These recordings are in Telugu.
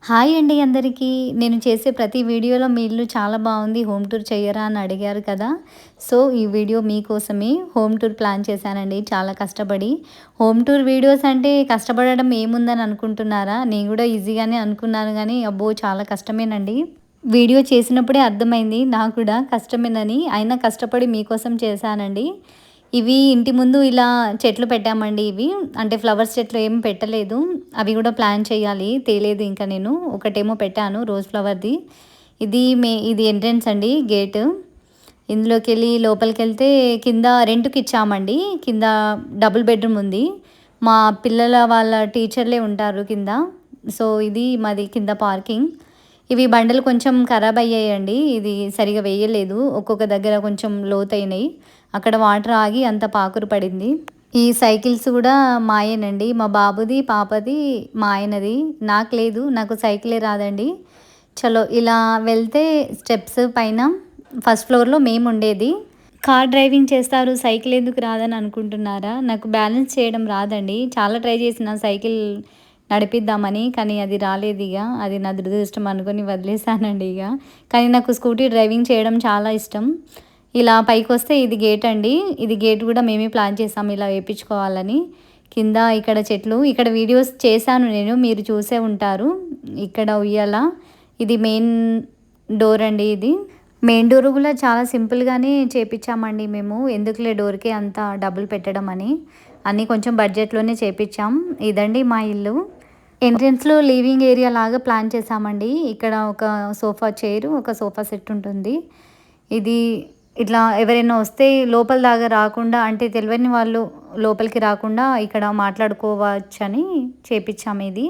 హాయ్ అండి అందరికీ. నేను చేసే ప్రతి వీడియోలో మీ ఇల్లు చాలా బాగుంది, హోమ్ టూర్ చెయ్యరా అని అడిగారు కదా! సో, ఈ వీడియో మీకోసమే హోమ్ టూర్ ప్లాన్ చేశానండి చాలా కష్టపడి. హోమ్ టూర్ వీడియోస్ అంటే కష్టపడడం ఏముందని అనుకుంటున్నారా? నేను కూడా ఈజీగానే అనుకున్నాను గానీ, అబ్బో! చాలా కష్టమేనండి. వీడియో చేసినప్పుడే అర్థమైంది నాకు కూడా కష్టమేనని. అయినా కష్టపడి మీకోసం చేశానండి. ఇవి ఇంటి ముందు ఇలా చెట్లు పెట్టామండి ఇవి. అంటే ఫ్లవర్స్ చెట్లు ఏమి పెట్టలేదు. అవి కూడా ప్లాన్ చేయాలి. తేలేదు ఇంకా నేను. ఒకటేమో పెట్టాను రోజ్ ఫ్లవర్‌ది. ఇది ఎంట్రన్స్ అండి గేటు. ఇందులోకెళ్ళి లోపలికెళ్తే కింద రెంట్‌కిచ్చామండి. కింద డబుల్ బెడ్‌రూమ్ ఉంది. మా పిల్లల వాళ్ళ టీచర్లే ఉంటారు కింద. సో, ఇది మాది కింద పార్కింగ్. ఇవి బండలు కొంచెం ఖరాబ్ అయ్యాయండి. ఇది సరిగ్గా వేయలేదు. ఒక్కొక్క దగ్గర కొంచెం లోతయినాయి. అక్కడ వాటర్ ఆగి అంత పాకురు పడింది. ఈ సైకిల్స్ కూడా మాయేనండి. మా బాబుది, పాపది, మా ఆయనది. నాకు లేదు. నాకు సైకిలే రాదండి. చలో ఇలా వెళ్తే స్టెప్స్ పైన ఫస్ట్ ఫ్లోర్‌లో మేముండేది. కార్ డ్రైవింగ్ చేస్తారు, సైకిల్ ఎందుకు రాదని అనుకుంటున్నారా? నాకు బ్యాలెన్స్ చేయడం రాదండి. చాలా ట్రై చేసిన సైకిల్ నడిపిద్దామని. కానీ అది రాలేదిగ. అది నా దురదృష్టం అనుకోని వదిలేసానండి ఇగ. కానీ నాకు స్కూటీ డ్రైవింగ్ చేయడం చాలా ఇష్టం. ఇలా పైకొస్తే ఇది గేట్ అండి. ఇది గేట్ కూడా మేమే ప్లాన్ చేసాం ఇలా వేపించుకోవాలని. కింద ఇక్కడ చెట్లు. ఇక్కడ వీడియోస్ చేశాను నేను. మీరు చూసే ఉంటారు. ఇక్కడ ఉయ్యాల. ఇది మెయిన్ డోర్ అండి ఇది. మెయిన్ డోర్ కూడా చాలా సింపుల్‌గానే చేపిచ్చామండి మేము. ఎందుకులే డోర్‌కే అంత డబ్బులు పెట్టడం అని. అన్నీ కొంచెం బడ్జెట్‌లోనే చేపిచ్చాం. ఇదండి మా ఇల్లు. ఎంట్రన్స్‌లో లివింగ్ ఏరియా లాగా ప్లాన్ చేశామండి. ఇక్కడ ఒక సోఫా చైరు, ఒక సోఫా సెట్ ఉంటుంది. ఇది ఇట్లా ఎవరైనా వస్తే లోపల దాకా రాకుండా, అంటే తెలవని వాళ్ళు లోపలికి రాకుండా ఇక్కడ మాట్లాడుకోవచ్చని చేపిచ్చాము ఇది.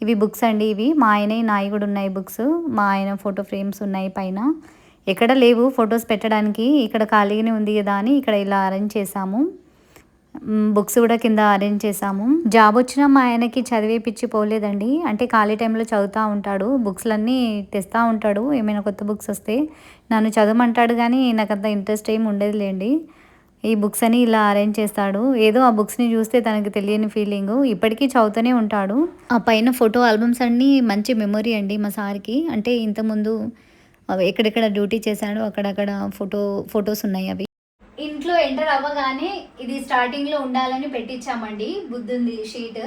ఇవి బుక్స్ అండి ఇవి. మా ఆయనయి, నాయి కూడా ఉన్నాయి బుక్స్. మా ఆయన ఫోటో ఫ్రేమ్స్ ఉన్నాయి పైన. ఎక్కడ లేవు ఫోటోస్ పెట్టడానికి. ఇక్కడ ఖాళీగానే ఉంది కదా అని ఇక్కడ ఇలా అరేంజ్ చేశాము. బుక్స్ కూడా కింద అరేంజ్ చేశాము. జాబ్ వచ్చినా మా ఆయనకి చదివే పిచ్చి పోలేదండి. అంటే ఖాళీ టైంలో చదువుతూ ఉంటాడు. బుక్స్‌లన్నీ తెస్తూ ఉంటాడు. ఏమైనా కొత్త బుక్స్ వస్తే నన్ను చదవమంటాడు కానీ నాకంత ఇంట్రెస్ట్ ఏమి ఉండదులేండి. ఈ బుక్స్ అని ఇలా అరేంజ్ చేస్తాడు. ఏదో ఆ బుక్స్‌ని చూస్తే తనకి తెలియని ఫీలింగు. ఇప్పటికీ చదువుతూనే ఉంటాడు. ఆ పైన ఫోటో ఆల్బమ్స్ అన్నీ మంచి మెమొరీ అండి మా సార్‌కి. అంటే ఇంతకుముందు ఎక్కడెక్కడ డ్యూటీ చేశాడో అక్కడక్కడ ఫోటోస్ ఉన్నాయి అవి. ఇంట్లో ఎంటర్ అవ్వగానే ఇది స్టార్టింగ్లో ఉండాలని పెట్టించామండి. బుద్ధుంది షీట్.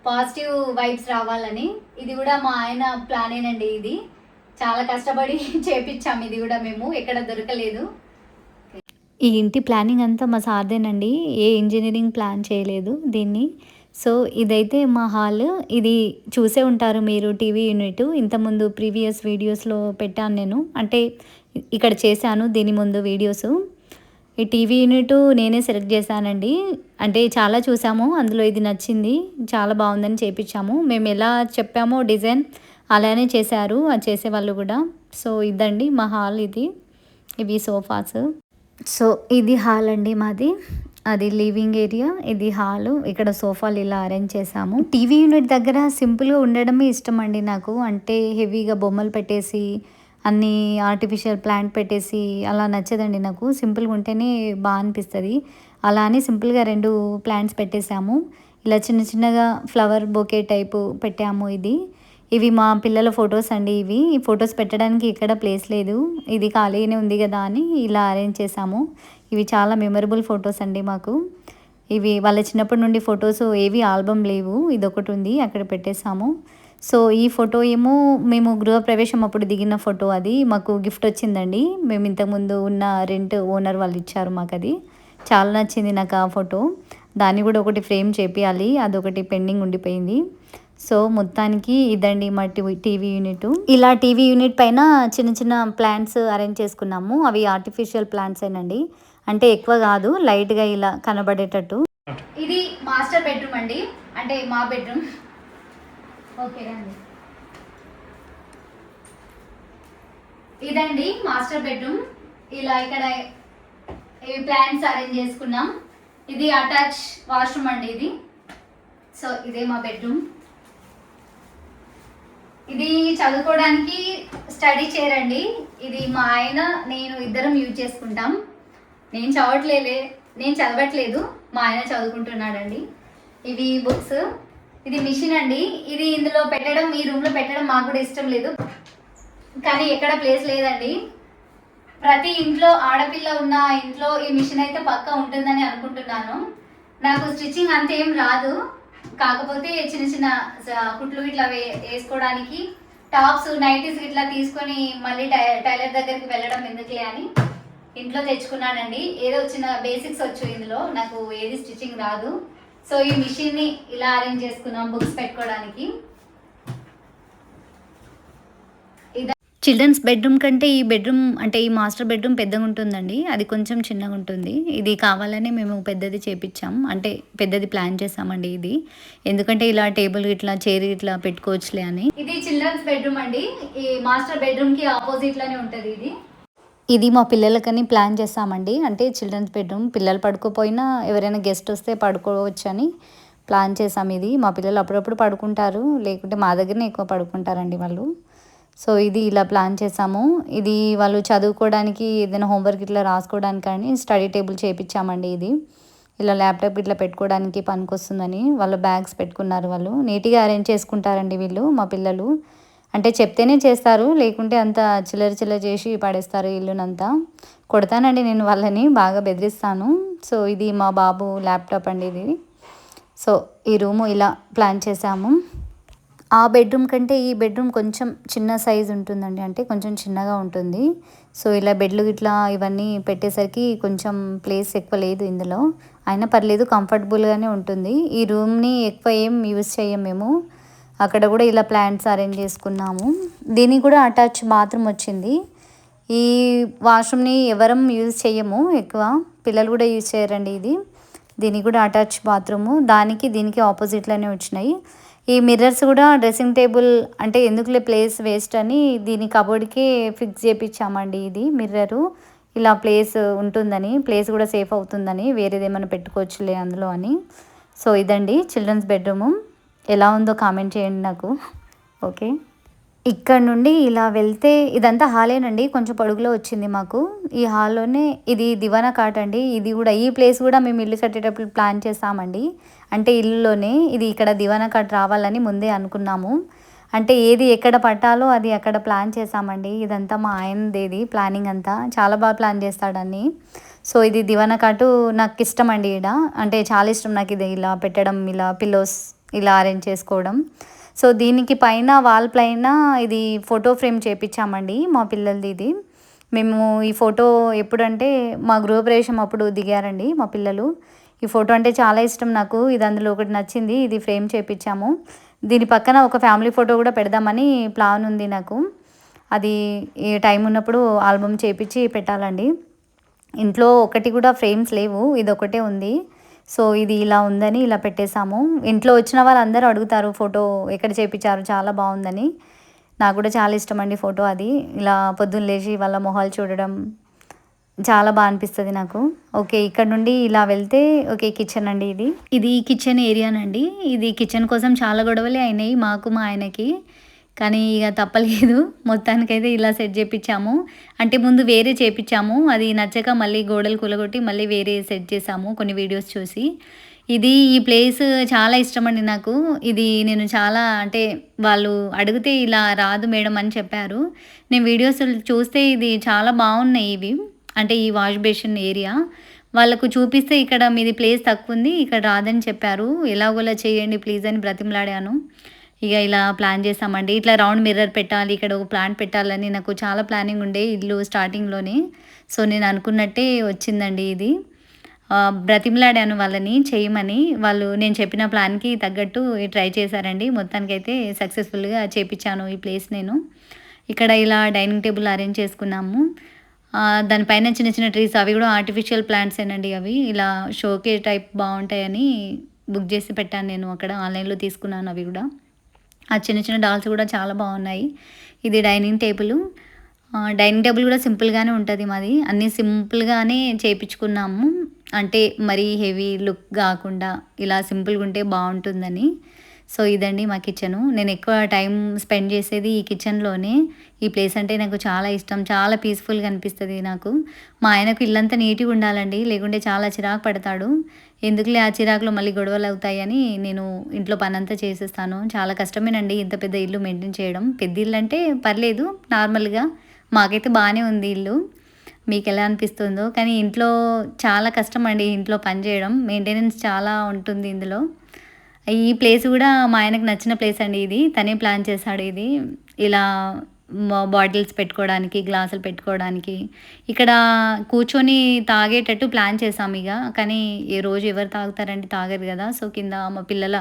పాజిటివ్ వైబ్స్ రావాలని. ఇది కూడా మా ఆయన ప్లానేనండి ఇది. చాలా కష్టపడి చేపించాము ఇది కూడా మేము. ఎక్కడ దొరకలేదు. ఈ ఇంటి ప్లానింగ్ అంతా మా సార్దేనండి. ఏ ఇంజనీరింగ్ ప్లాన్ చేయలేదు దీన్ని. సో, ఇదైతే మా హాల్. ఇది చూసే ఉంటారు మీరు టీవీ యూనిట్. ఇంతకుముందు ప్రీవియస్ వీడియోస్‌లో పెట్టాను నేను. అంటే ఇక్కడ చేశాను దీని ముందు వీడియోసు. ఈ టీవీ యూనిట్ నేనే సెలెక్ట్ చేశానండి. అంటే చాలా చూసాము. అందులో ఇది నచ్చింది. చాలా బాగుందని చేపించాము. మేము ఎలా చెప్పామో డిజైన్ అలానే చేశారు అది చేసేవాళ్ళు కూడా. సో, ఇదండి మా హాల్ ఇది. ఇవి సోఫాస్. సో, ఇది హాల్ అండి మాది. అది లివింగ్ ఏరియా. ఇది హాలు. ఇక్కడ సోఫాలు ఇలా అరేంజ్ చేశాము. టీవీ యూనిట్ దగ్గర సింపుల్‌గా ఉండడమే ఇష్టం అండి నాకు. అంటే హెవీగా బొమ్మలు పెట్టేసి, అన్నీ ఆర్టిఫిషియల్ ప్లాంట్ పెట్టేసి అలా నచ్చదండి నాకు. సింపుల్‌గా ఉంటేనే అనిపిస్తది. అలా అని సింపుల్‌గా 2 ప్లాంట్స్ పెట్టేసాము. ఇలా చిన్న చిన్నగా ఫ్లవర్ బొకే టైపు పెట్టాము ఇది. ఇవి మా పిల్లల ఫోటోస్ అండి ఇవి. ఈ ఫోటోస్ పెట్టడానికి ఎక్కడ ప్లేస్ లేదు. ఇది ఖాళీగానే ఉంది కదా అని ఇలా అరేంజ్ చేశాము. ఇవి చాలా మెమరబుల్ ఫోటోస్ అండి మాకు. ఇవి వాళ్ళ చిన్నప్పటి నుండి ఫోటోస్ ఏవి ఆల్బమ్ లేవు. ఇదొకటి ఉంది అక్కడ పెట్టేసాము. సో, ఈ ఫోటో ఏమో మేము గృహప్రవేశం అప్పుడు దిగిన ఫోటో అది. మాకు గిఫ్ట్ వచ్చిందండి. మేము ఇంతకుముందు ఉన్న రెంట్ ఓనర్ వాళ్ళు ఇచ్చారు మాకది. చాలా నచ్చింది నాకు ఆ ఫోటో. దాన్ని కూడా ఒకటి ఫ్రేమ్ చేపియాలి. అదొకటి పెండింగ్ ఉండిపోయింది. సో, మొత్తానికి ఇదండి మా టీవీ యూనిట్. ఇలా టీవీ యూనిట్ పైన చిన్న చిన్న ప్లాంట్స్ అరేంజ్ చేసుకున్నాము. అవి ఆర్టిఫిషియల్ ప్లాంట్సేనండి. అంటే ఎక్కువ కాదు, లైట్‌గా ఇలా కనబడేటట్టు. ఇది మాస్టర్ బెడ్రూమ్ అండి. అంటే మా బెడ్రూమ్. ఓకే రండి. ఇదండి మాస్టర్ బెడ్రూమ్. ఇలా ఇక్కడ ఈ ప్లాంట్స్ అరేంజ్ చేసుకున్నాం. ఇది అటాచ్ వాష్రూమ్ అండి ఇది. సో, ఇదే మా బెడ్రూమ్. ఇది చదువుకోవడానికి స్టడీ చైర్ అండి. ఇది మా ఆయన నేను ఇద్దరం యూజ్ చేసుకుంటాం. నేను చదవట్లేదు, మా ఆయన చదువుకుంటున్నాడండి. ఇవి బుక్స్. ఇది మిషన్ అండి. ఇది ఇందులో పెట్టడం, ఈ రూమ్లో పెట్టడం మాకు కూడా ఇష్టం లేదు, కానీ ఎక్కడ ప్లేస్ లేదండి. ప్రతి ఇంట్లో ఆడపిల్ల ఉన్న ఇంట్లో ఈ మిషన్ అయితే పక్కా ఉంటుందని అనుకుంటున్నాను. నాకు స్టిచ్చింగ్ అంతేం రాదు, కాకపోతే చిన్న చిన్న కుట్లు ఇట్లా వేసుకోవడానికి, టాప్స్ నైటీస్ ఇట్లా తీసుకొని మళ్ళీ టైలర్ దగ్గరికి వెళ్ళడం ఎందుకులే అని ఇంట్లో తెచ్చుకున్నానండి. ఏదో చిన్న బేసిక్స్ వచ్చు ఇందులో, నాకు ఏది స్టిచ్చింగ్ రాదు. సో ఈ మిషన్ని ఇలా అరేంజ్ చేసుకున్నాం బుక్స్ పెట్టుకోవడానికి. చిల్డ్రన్స్ బెడ్రూమ్ కంటే ఈ బెడ్రూమ్ అంటే ఈ మాస్టర్ బెడ్రూమ్ పెద్దగా ఉంటుందండి, అది కొంచెం చిన్నగా ఉంటుంది. ఇది కావాలని మేము పెద్దది చేపించాం, అంటే పెద్దది ప్లాన్ చేసామండి ఇది, ఎందుకంటే ఇలా టేబుల్ ఇట్లా చైర్ ఇట్లా పెట్టుకోవచ్చులే అని. ఇది చిల్డ్రన్స్ బెడ్రూమ్ అండి, ఈ మాస్టర్ బెడ్రూమ్కి ఆపోజిట్లోనే ఉంటుంది ఇది. ఇది మా పిల్లలకని ప్లాన్ చేస్తామండి, అంటే చిల్డ్రన్స్ బెడ్రూమ్, పిల్లలు పడుకోపోయినా ఎవరైనా గెస్ట్ వస్తే పడుకోవచ్చు అని ప్లాన్ చేసాం. ఇది మా పిల్లలు అప్పుడప్పుడు పడుకుంటారు, లేకుంటే మా దగ్గరనే ఎక్కువ పడుకుంటారండి వాళ్ళు. సో ఇది ఇలా ప్లాన్ చేసాము. ఇది వాళ్ళు చదువుకోవడానికి ఏదైనా హోంవర్క్ ఇట్లా రాసుకోవడానికి కానీ స్టడీ టేబుల్ చేయించామండి. ఇది ఇలా ల్యాప్టాప్ ఇట్లా పెట్టుకోవడానికి పనికొస్తుందని వాళ్ళు బ్యాగ్స్ పెట్టుకున్నారు. వాళ్ళు నీట్గా అరేంజ్ చేసుకుంటారండి వీళ్ళు, మా పిల్లలు. అంటే చెప్తేనే చేస్తారు, లేకుంటే అంత చిల్లర చేసి పడేస్తారు ఇల్లునంతా. కొడతానండి నేను వాళ్ళని, బాగా బెదిరిస్తాను. సో ఇది మా బాబు ల్యాప్టాప్ అండి ఇది. సో ఈ రూము ఇలా ప్లాన్ చేసాము. ఆ బెడ్రూమ్ కంటే ఈ బెడ్రూమ్ కొంచెం చిన్న సైజు ఉంటుందండి, అంటే కొంచెం చిన్నగా ఉంటుంది. సో ఇలా బెడ్లు ఇట్లా ఇవన్నీ పెట్టేసరికి కొంచెం ప్లేస్ ఎక్కువ లేదు ఇందులో, అయినా పర్లేదు కంఫర్టబుల్గానే ఉంటుంది. ఈ రూమ్ని ఎక్కువ ఏం యూజ్ చేయం మేము, అక్కడ కూడా ఇలా ప్లాంట్స్ అరేంజ్ చేసుకున్నాము. దీనికి కూడా అటాచ్ బాత్రూమ్ వచ్చింది. ఈ వాష్రూమ్ని ఎవరం యూజ్ చేయము ఎక్కువ, పిల్లలు కూడా యూజ్ చేయరండి ఇది. దీనికి కూడా అటాచ్ బాత్రూము, దానికి దీనికి ఆపోజిట్లోనే వచ్చినాయి. ఈ మిర్రర్స్ కూడా డ్రెస్సింగ్ టేబుల్ అంటే ఎందుకులే ప్లేస్ వేస్ట్ అని దీని కబోర్డ్కే ఫిక్స్ చేయించామండి. ఇది మిర్రరు ఇలా ప్లేస్ ఉంటుందని, ప్లేస్ కూడా సేఫ్ అవుతుందని, వేరేది ఏమైనా పెట్టుకోవచ్చులే అందులో అని. సో ఇదండి చిల్డ్రన్స్ బెడ్రూము, ఎలా ఉందో కామెంట్ చేయండి నాకు. ఓకే, ఇక్కడ నుండి ఇలా వెళ్తే ఇదంతా హాలేనండి, కొంచెం పొడుగులో వచ్చింది మాకు. ఈ హాల్లోనే ఇది దివానా కాట్ అండి. ఇది కూడా ఈ ప్లేస్ కూడా మేము ఇల్లు కట్టేటప్పుడు ప్లాన్ చేస్తామండి, అంటే ఇల్లులోనే ఇది ఇక్కడ దివానా కాట్ రావాలని ముందే అనుకున్నాము. అంటే ఏది ఎక్కడ పట్టాలో అది అక్కడ ప్లాన్ చేసామండి. ఇదంతా మా ఆయనదేది ప్లానింగ్ అంతా, చాలా బాగా ప్లాన్ చేస్తాడని. సో ఇది దివానా కాటు నాకు ఇష్టం అండి, ఇక్కడ అంటే చాలా ఇష్టం నాకు. ఇది ఇలా పెట్టడం, ఇలా పిల్లోస్ ఇలా అరేంజ్ చేసుకోవడం. సో దీనికి పైన వాల్ పైన ఇది ఫోటో ఫ్రేమ్ చేపించామండి మా పిల్లలది. ఇది మేము ఈ ఫోటో ఎప్పుడంటే మా గృహప్రవేశం అప్పుడు దిగారండి మా పిల్లలు. ఈ ఫోటో అంటే చాలా ఇష్టం నాకు, ఇది అందులో ఒకటి నచ్చింది, ఇది ఫ్రేమ్ చేపించాము. దీని పక్కన ఒక ఫ్యామిలీ ఫోటో కూడా పెడదామని ప్లాన్ ఉంది నాకు, అది ఏ టైం ఉన్నప్పుడు ఆల్బమ్ చేపించి పెట్టాలండి. ఇంట్లో ఒకటి కూడా ఫ్రేమ్స్ లేవు, ఇది ఒకటే ఉంది. సో ఇది ఇలా ఉందని ఇలా పెట్టేశాము. ఇంట్లో వచ్చిన వాళ్ళందరూ అడుగుతారు ఫోటో ఎక్కడ చేయించారు, చాలా బాగుందని. నాకు కూడా చాలా ఇష్టం అండి ఫోటో అది. ఇలా పొద్దున్న లేచి వాళ్ళ మొహాలు చూడడం చాలా బాగా అనిపిస్తుంది నాకు. ఓకే, ఇక్కడ నుండి ఇలా వెళ్తే ఓకే కిచెన్ అండి. ఇది కిచెన్ ఏరియానండి. ఇది కిచెన్ కోసం చాలా గొడవలే అయినాయి మాకు మా ఆయనకి, కానీ ఇక తప్పలేదు, మొత్తానికైతే ఇలా సెట్ చేయించాము. అంటే ముందు వేరే చేయించాము, అది నచ్చక మళ్ళీ గోడలు కూలగొట్టి మళ్ళీ వేరే సెట్ చేసాము కొన్ని వీడియోస్ చూసి. ఈ ప్లేస్ చాలా ఇష్టం అండి నాకు. ఇది నేను చాలా అంటే వాళ్ళు అడిగితే ఇలా రాదు మేడం అని చెప్పారు. నేను వీడియోస్ చూస్తే ఇది చాలా బాగున్నాయి ఇవి, అంటే ఈ వాష్ బేసిన్ ఏరియా వాళ్ళకు చూపిస్తే ఇక్కడ మీది ప్లేస్ తక్కువ ఉంది, ఇక్కడ రాదని చెప్పారు. ఎలాగోలా చేయండి ప్లీజ్ అని బ్రతిమలాడాను. ఇక ఇలా ప్లాన్ చేసామండి, ఇట్లా రౌండ్ మిర్రర్ పెట్టాలి, ఇక్కడ ఒక ప్లాంట్ పెట్టాలని నాకు చాలా ప్లానింగ్ ఉండే ఇల్లు స్టార్టింగ్లోనే. సో నేను అనుకున్నట్టే వచ్చిందండి ఇది. బ్రతిమలాడాను వాళ్ళని చేయమని, వాళ్ళు నేను చెప్పిన ప్లాన్కి తగ్గట్టు ట్రై చేశారండి. మొత్తానికైతే సక్సెస్ఫుల్గా చేపించాను ఈ ప్లేస్ నేను. ఇక్కడ ఇలా డైనింగ్ టేబుల్ అరేంజ్ చేసుకున్నాము. దానిపైన చిన్న చిన్న ట్రీస్, అవి కూడా ఆర్టిఫిషియల్ ప్లాంట్స్ ఏనండి. అవి ఇలా షోకే టైప్ బాగుంటాయని బుక్ చేసి పెట్టాను నేను, అక్కడ ఆన్లైన్లో తీసుకున్నాను అవి కూడా. ఆ చిన్న చిన్న డాల్స్ కూడా చాలా బాగున్నాయి. ఇది డైనింగ్ టేబుల్ కూడా సింపుల్గానే ఉంటుంది మాది, అన్నీ సింపుల్గానే చేయించుకున్నాము. అంటే మరీ హెవీ లుక్ కాకుండా ఇలా సింపుల్గా ఉంటే బాగుంటుందని. సో ఇదండి మా కిచెను. నేను ఎక్కువ టైం స్పెండ్ చేసేది ఈ కిచెన్‌లోనే. ఈ ప్లేస్ అంటే నాకు చాలా ఇష్టం. చాలా పీస్‌ఫుల్‌గా అనిపిస్తది నాకు. మా ఆయనకు ఇల్లంతా నీట్‌గా ఉండాలండి. లేకుంటే చాలా చిరాకు పడతాడు. ఎందుకులే ఆ చిరాకులో మళ్ళీ గొడవలవుతాయని నేను ఇంట్లో పనంతా చేసేస్తాను. చాలా కష్టమేనండి ఇంత పెద్ద ఇల్లు మెయింటైన్ చేయడం. పెద్ద ఇల్లంటే పర్లేదు నార్మల్‌గా. మాకైతే బానే ఉంది ఇల్లు. మీకెలా అనిపిస్తుందో. కానీ ఇంట్లో చాలా కష్టమండి ఇంట్లో పని జేయడం. మెయింటెనెన్స్ చాలా ఉంటుంది ఇందులో. ఈ ప్లేస్ గూడా మా ఆయనకు నచ్చిన ప్లేస్ అండి ఇది. తనే ప్లాన్ చేశాడు ఇది. ఇలా బాటిల్స్ పెట్టుకోవడానికి, గ్లాసులు పెట్టుకోవడానికి. ఇక్కడ కూర్చొని తాగేటట్టు ప్లాన్ చేశామిగ. కానీ ఏ రోజు ఎవరు తాగుతారండి? తాగరు గదా! సో, కింద మా పిల్లల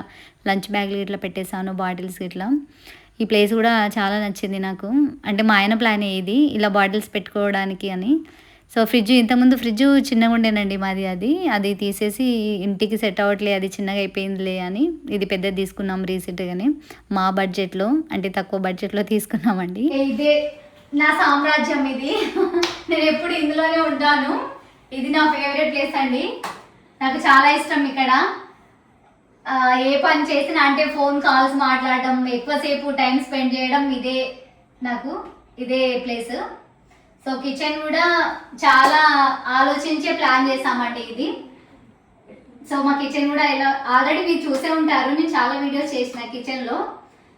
లంచ్ బ్యాగ్‌లు ఇట్లా పెట్టేసాను బాటిల్స్ ఇట్లా. ఈ ప్లేస్ గూడా చాలా నచ్చింది నాకు. అంటే మా ఆయన ప్లానే ఇది. ఇలా బాటిల్స్ పెట్టుకోవడానికి అని. సో, ఇంతకుముందు ఫ్రిడ్జు చిన్నగుండేనండి మాది అది. అది తీసేసి ఇంటికి సెట్ అవ్వట్లే అది చిన్నగా అయిపోయిందిలే అని ఇది పెద్దది తీసుకున్నాం రీసెంట్‌గానే. మా బడ్జెట్‌లో అంటే తక్కువ బడ్జెట్‌లో తీసుకున్నామండి. ఇదే నా సామ్రాజ్యం ఇది. నేనెప్పుడు ఇందులోనే ఉంటాను. ఇది నా ఫేవరెట్ ప్లేస్ అండి. నాకు చాలా ఇష్టం ఇక్కడ. ఏ పని చేసినా అంటే ఫోన్ కాల్స్ మాట్లాడడం, ఎక్కువసేపు టైం స్పెండ్ చేయడం నాకు ఇదే ప్లేస్. సో కిచెన్ కూడా చాలా ఆలోచించే ప్లాన్ చేసామండి ఇది. సో మా కిచెన్ కూడా ఇలా ఆల్రెడీ మీరు చూసే ఉంటారు. నేను చాలా వీడియోస్ చేసిన కిచెన్లో.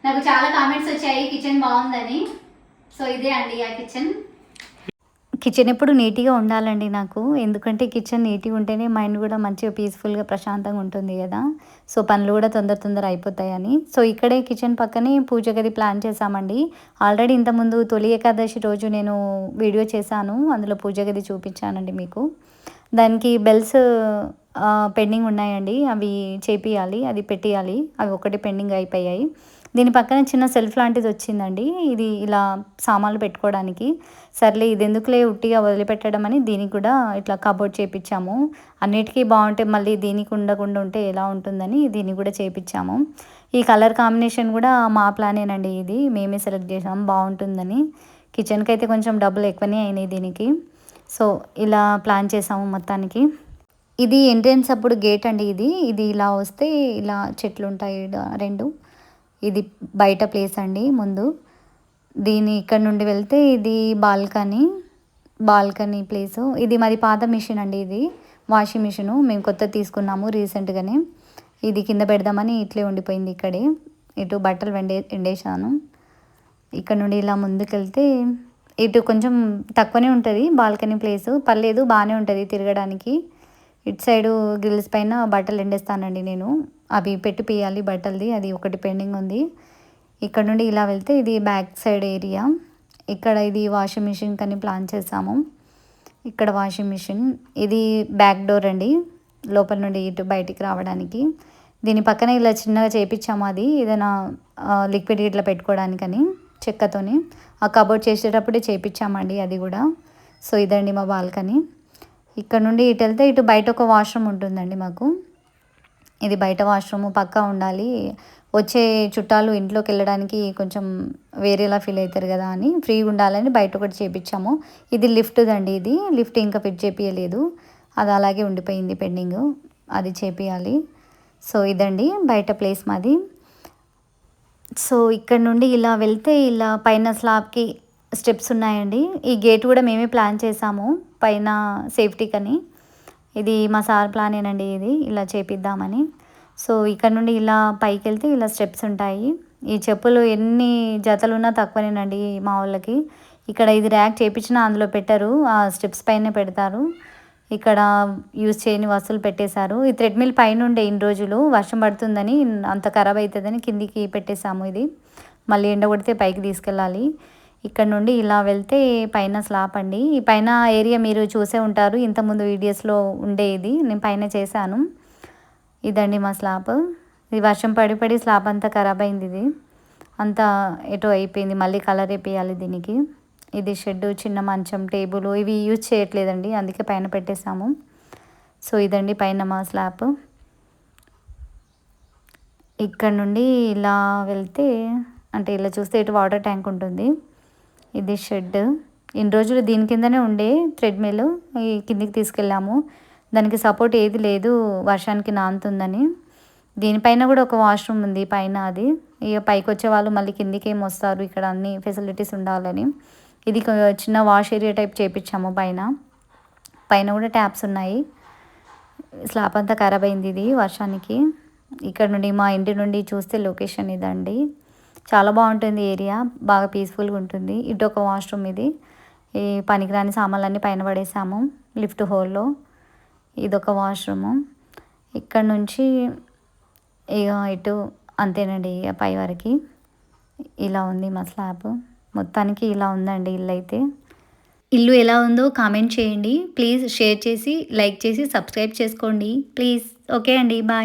నాకు చాలా కామెంట్స్ వచ్చాయి కిచెన్ బాగుందని. సో ఇదే అండి ఆ కిచెన్. కిచెన్ ఎప్పుడు నీట్‌గా ఉండాలండి నాకు. ఎందుకంటే కిచెన్ నీట్‌గా ఉంటేనే మైండ్ కూడా మంచిగా పీస్‌ఫుల్‌గా ప్రశాంతంగా ఉంటుంది గదా! సో పనులు కూడా తొందర అయిపోతాయని. సో ఇక్కడే కిచెన్ పక్కనే పూజ గది ప్లాన్ చేశామండి. ఆల్రెడీ ఇంతకుముందు తొలి ఏకాదశి రోజు నేను వీడియో చేశాను. అందులో పూజ గది చూపించానండి మీకు. దానికి బెల్స్ పెండింగ్ ఉన్నాయండి. అవి చేపియాలి. అది పెట్టియాలి. అవి ఒకటి పెండింగ్ అయిపోయాయి. దీని పక్కన చిన్న సెల్ఫ్ లాంటిది వచ్చిందండి. ఇది ఇలా సామాన్లు పెట్టుకోవడానికి. సర్లే ఇదెందుకులే ఉట్టిగా వదిలిపెట్టడం అని దీనికి కూడా ఇట్లా కబోర్డ్ చేపిచ్చాము. అన్నిటికీ బావుంటే మళ్ళీ దీనికి ఉండకుండా ఉంటే ఎలా ఉంటుందని దీన్ని కూడా చేపిచ్చాము. ఈ కలర్ కాంబినేషన్ కూడా మా ప్లానేనండి ఇది. మేమే సెలెక్ట్ చేసాం బావుంటుందని. కిచెన్‌కైతే కొంచెం డబ్బులు ఎక్కువనే అయినాయి దీనికి. సో, ఇలా ప్లాన్ చేసాము మొత్తానికి. ఇది ఎంట్రన్స్ అప్పుడు గేట్ అండి ఇది. ఇది ఇలా వస్తే ఇలా చెట్లుంటాయి 2. ఇది బయట ప్లేస్ అండి ముందు. ఇక్కడ నుండి వెళ్తే ఇది బాల్కనీ ప్లేసు. ఇది మాది పాత మిషన్ అండి ఇది. Washing machine. మేము కొత్తది తీసుకున్నాము రీసెంట్‌గానే. ఇది కింద పెడదామని ఇట్లే ఉండిపోయింది ఇక్కడే. ఇటు బట్టలు ఎండేశాను. ఇక్కడ నుండి ఇలా ముందుకెళ్తే ఇటు కొంచెం తక్కువనే ఉంటది బాల్కనీ ప్లేసు. పర్లేదు బానే ఉంటది తిరగడానికి. ఇటు సైడు గ్రిల్స్ పైన బట్టలు ఎండేస్తానండి నేను. అవి పెట్టిపియాలి బట్టలది. అది ఒకటి పెండింగ్ ఉంది. ఇక్కడ నుండి ఇలా వెళ్తే ఇది బ్యాక్ సైడ్ ఏరియా. ఇక్కడ ఇది వాషింగ్ మిషన్ కని ప్లాన్ చేసాము. ఇక్కడ వాషింగ్ మిషన్. ఇది బ్యాక్ డోర్ అండి. లోపల నుండి ఇటు బయటికి రావడానికి. దీని పక్కన ఇలా చిన్నగా చేపిచ్చాము అది. ఏదైనా లిక్విడ్ ఇట్లా పెట్టుకోవడానికని చెక్కతోని. ఆ కబోర్డ్ చేసేటప్పుడే చేపిచ్చామండి అది కూడా. సో ఇదండి మా బాల్కనీ. ఇక్కడ నుండి ఇటు వెళ్తే ఇటు బయట ఒక వాష్రూమ్ ఉంటుందండి మాకు. ఇది బయట వాష్రూమ్ పక్కా ఉండాలి. వచ్చే చుట్టాలు ఇంట్లోకి వెళ్ళడానికి కొంచెం వేరేలా ఫీల్ అవుతారు కదా అని ఫ్రీగా ఉండాలని బయట ఒకటి చేపించాము. ఇది లిఫ్ట్దండి. ఇది లిఫ్ట్ ఇంకా ఫిట్ చేపియలేదు. అది అలాగే ఉండిపోయింది పెండింగ్. అది చేపియాలి. సో ఇదండి బయట ప్లేస్ మాది. సో ఇక్కడ నుండి ఇలా వెళ్తే ఇలా పైన స్లాబ్కి స్టెప్స్ ఉన్నాయండి. ఈ గేట్ కూడా మేమే ప్లాన్ చేసాము పైన సేఫ్టీకని. ఇది మా సార్ ప్లానేనండి ఇది ఇలా చేపిద్దామని. సో ఇక్కడ నుండి ఇలా పైకి వెళ్తే ఇలా స్టెప్స్ ఉంటాయి. ఈ చెప్పులు ఎన్ని జతలున్నా తక్కువనేనండి మా వాళ్ళకి. ఇక్కడ ఇది ర్యాక్ చేపించినా అందులో పెట్టరు. ఆ స్టెప్స్ పైనే పెడతారు. ఇక్కడ యూజ్ చేయని వస్తువులు పెట్టేశారు. ఈ థ్రెడ్మిల్ పైన ఉండే ఇన్ని రోజులు వర్షం పడుతుందని అంత ఖరాబ్ అవుతుందని కిందికి పెట్టేశాము ఇది. మళ్ళీ ఎండ కొడితే పైకి తీసుకెళ్ళాలి. ఇక్కడ నుండి ఇలా వెళ్తే పైన స్లాబ్ అండి. ఈ పైన ఏరియా మీరు చూసే ఉంటారు. ఇంతకుముందు వీడియోస్లో ఉండే ఇది నేను పైన చేశాను. ఇదండి మా స్లాబ్. ఇది వర్షం పడి స్లాబ్ అంతా ఖరాబ్ అయింది. ఇది అంతా ఎటో అయిపోయింది. మళ్ళీ కలర్ వేపియాలి దీనికి. ఇది షెడ్, చిన్న మంచం, టేబుల్ ఇవి యూజ్ చేయట్లేదండి. అందుకే పైన పెట్టేసాము. సో ఇదండి పైన మా స్లాబ్. ఇక్కడ నుండి ఇలా వెళ్తే అంటే ఇలా చూస్తే ఇటు వాటర్ ట్యాంక్ ఉంటుంది. ఇది షెడ్. ఇన్ని రోజులు దీని కిందనే ఉండే థ్రెడ్మిల్. ఈ కిందికి తీసుకెళ్ళాము. దానికి సపోర్ట్ ఏది లేదు వర్షానికి నానుతుందని. దీనిపైన కూడా ఒక వాష్రూమ్ ఉంది పైన. అది ఇక పైకి వచ్చే వాళ్ళు మళ్ళీ కిందికి ఏమి వస్తారు, ఇక్కడ అన్ని ఫెసిలిటీస్ ఉండాలని ఇది చిన్న వాష్ ఏరియా టైప్ చేపించాము పైన. పైన కూడా ట్యాప్స్ ఉన్నాయి. స్లాబ్ అంతా ఖరాబ్ అయింది ఇది వర్షానికి. ఇక్కడ నుండి మా ఇంటి నుండి చూస్తే లొకేషన్ ఇదండి. చాలా బాగుంటుంది ఏరియా, బాగా పీస్ఫుల్గా ఉంటుంది. ఇటు ఒక వాష్రూమ్ ఇది. ఈ పనికిరాని సామాన్లన్నీ పైన పడేసాము లిఫ్ట్ హోల్లో. ఇదొక వాష్రూము. ఇక్కడ నుంచి ఇక ఇటు అంతేనండి, ఇక పై వరకు ఇలా ఉంది మా స్లాబ్. మొత్తానికి ఇలా ఉందండి ఇల్లు అయితే. ఇల్లు ఎలా ఉందో కామెంట్ చేయండి ప్లీజ్. షేర్ చేసి, లైక్ చేసి, సబ్స్క్రైబ్ చేసుకోండి ప్లీజ్. ఓకే అండి, బాయ్.